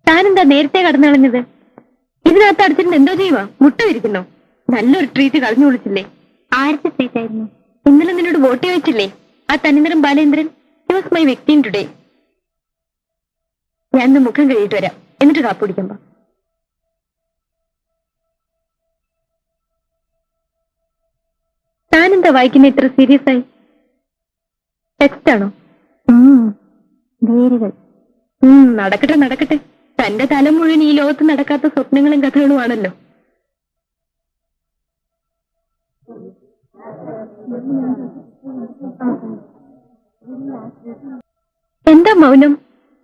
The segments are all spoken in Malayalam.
താനെന്താ നേരത്തെ കടന്നു കളഞ്ഞത്? ഇതിനകത്ത് അടിച്ചിട്ട് എന്തോ ചെയ്യുവാ? മുട്ട വിരിക്കുന്നോ? നല്ലൊരു ട്രീറ്റ് കളഞ്ഞു വിളിച്ചില്ലേ? ആരുടെ ട്രീറ്റ് ആയിരുന്നു? ഇന്നലെ നിന്നോട് വോട്ട് ചോദിച്ചില്ലേ ആ തനിനിറം Balendran? He was my victim today. ഞാൻ ഇന്ന് മുഖം കഴിയിട്ട് വരാം, എന്നിട്ട് കാപ്പ് കുടിക്കുമ്പോ. താനെന്താ വായിക്കുന്ന ഇത്ര സീരിയസ് ആയി? ടെക്സ്റ്റ് ആണോ? വേരുകൾ. നടക്കട്ടെ നടക്കട്ടെ. തന്റെ തല മുഴുവൻ ഈ ലോകത്ത് നടക്കാത്ത സ്വപ്നങ്ങളും കഥകളുമാണല്ലോ. എന്താ മൗനം?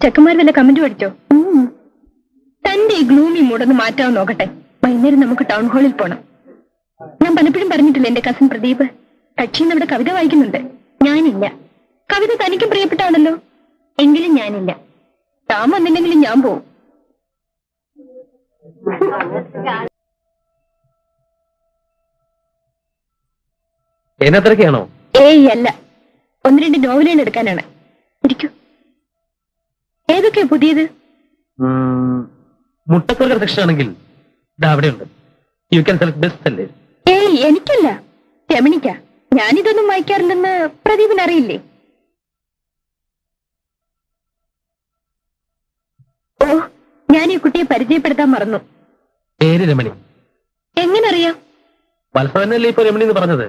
ചെക്കന്മാർ വല്ല കമന്റ് പഠിച്ചോ? തന്റെ ഈ ഗ്ലൂമി മൂടൊന്ന് മാറ്റാൻ നോക്കട്ടെ. വൈകുന്നേരം നമുക്ക് ടൗൺ ഹാളിൽ പോണം. ഞാൻ പലപ്പോഴും പറഞ്ഞിട്ടില്ല എന്റെ കസിൻ പ്രദീപ് കക്ഷിന്ന് അവിടെ കവിത വായിക്കുന്നുണ്ട്. ഞാനില്ല. കവിത തനിക്കും പ്രിയപ്പെട്ടാണല്ലോ. എങ്കിലും ഞാനില്ല. താൻ വന്നില്ലെങ്കിലും ഞാൻ പോവും. എന്നത്രയ്ക്കാണോ? ഏയ് അല്ല, 1-2 നോവലുകൾ എടുക്കാനാണ്. ഇരിക്കൂ. ഏതൊക്കെയാ പുതിയത്? മുട്ടക്കുറ സെക്ഷൻ ആണെങ്കിൽ അവിടെയുണ്ട്. യു ക്യാൻ സെലക്ട് ബെസ്റ്റ് അല്ലേ? ഏയ് എനിക്കല്ല, രമണിക്ക. ഞാനിതൊന്നും വായിക്കാറില്ലെന്ന് പ്രദീപിന് അറിയില്ലേ? ഓ, ഞാൻ ഈ കുട്ടിയെ പരിചയപ്പെടുത്താൻ മറന്നു. പേര് രമണി. എങ്ങനറിയാം? വത്സവനല്ലേ ഇപ്പൊ രമണി എന്ന് പറഞ്ഞത്?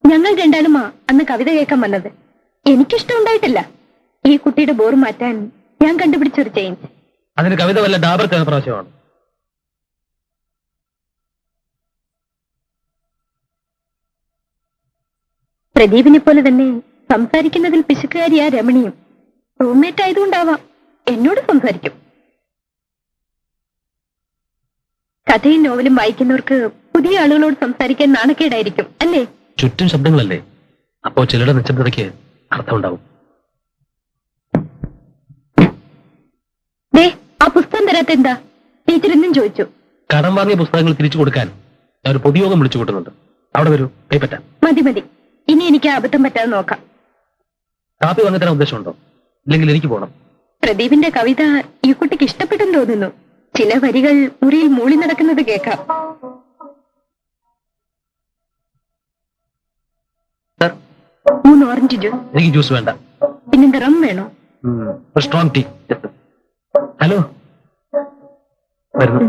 ഞങ്ങൾ രണ്ടാളുമാ അന്ന് കവിത കേൾക്കാൻ വന്നത്. എനിക്കിഷ്ടം ഉണ്ടായിട്ടില്ല. ഈ കുട്ടിയുടെ ബോർ മാറ്റാൻ ഞാൻ കണ്ടുപിടിച്ചൊരു ചേഞ്ച്. അതിന് കവിത വല്ല ഡാബർ പ്രാവശ്യമാണ്. പ്രദീപിനെ പോലെ തന്നെ സംസാരിക്കുന്നതിൽ പിശുക്കുകാരിയാ രമണിയും. റൂംമേറ്റ് ആയതുകൊണ്ടാവാം എന്നോട് സംസാരിക്കും. കഥയും നോവലും വായിക്കുന്നവർക്ക് പുതിയ ആളുകളോട് സംസാരിക്കാൻ നാണക്കേടായിരിക്കും അല്ലേ? ചുറ്റും ശബ്ദങ്ങളല്ലേ, അപ്പോ ചിലരുടെ നിശബ്ദതയ്ക്ക് അർത്ഥമുണ്ടാവും. ആ പുസ്തകം തരാത്ത എന്താ? ടീച്ചർ എന്നും ചോദിച്ചു. കടം വാങ്ങിയ പുസ്തകങ്ങൾ തിരിച്ചു കൊടുക്കാൻ ഞാൻ ഒരു പൊതുയോഗം വിളിച്ചു കൂട്ടുന്നുണ്ട്. അവിടെ വരൂ, കൈപ്പറ്റാം. മതി മതി, ഇനി എനിക്ക് അബദ്ധം പറ്റാതെ നോക്കാം. കാപ്പി വാങ്ങി തരാൻ ഉദ്ദേശമുണ്ടോ? ഇല്ലെങ്കിൽ എനിക്ക് പോകണം. പ്രദീപിന്റെ കവിത ഈ കുട്ടിക്ക് ഇഷ്ടപ്പെട്ടെന്ന് തോന്നുന്നു. ചില വരികൾ മുറിയിൽ മൂളി നടക്കുന്നത് കേൾക്കാം. Sir, 3 orange juice. എനിക്ക് ജ്യൂസ് വേണ്ട. പിന്നെന്താ, റം വേണോ? Strong tea. ഹലോ, വരുന്നു.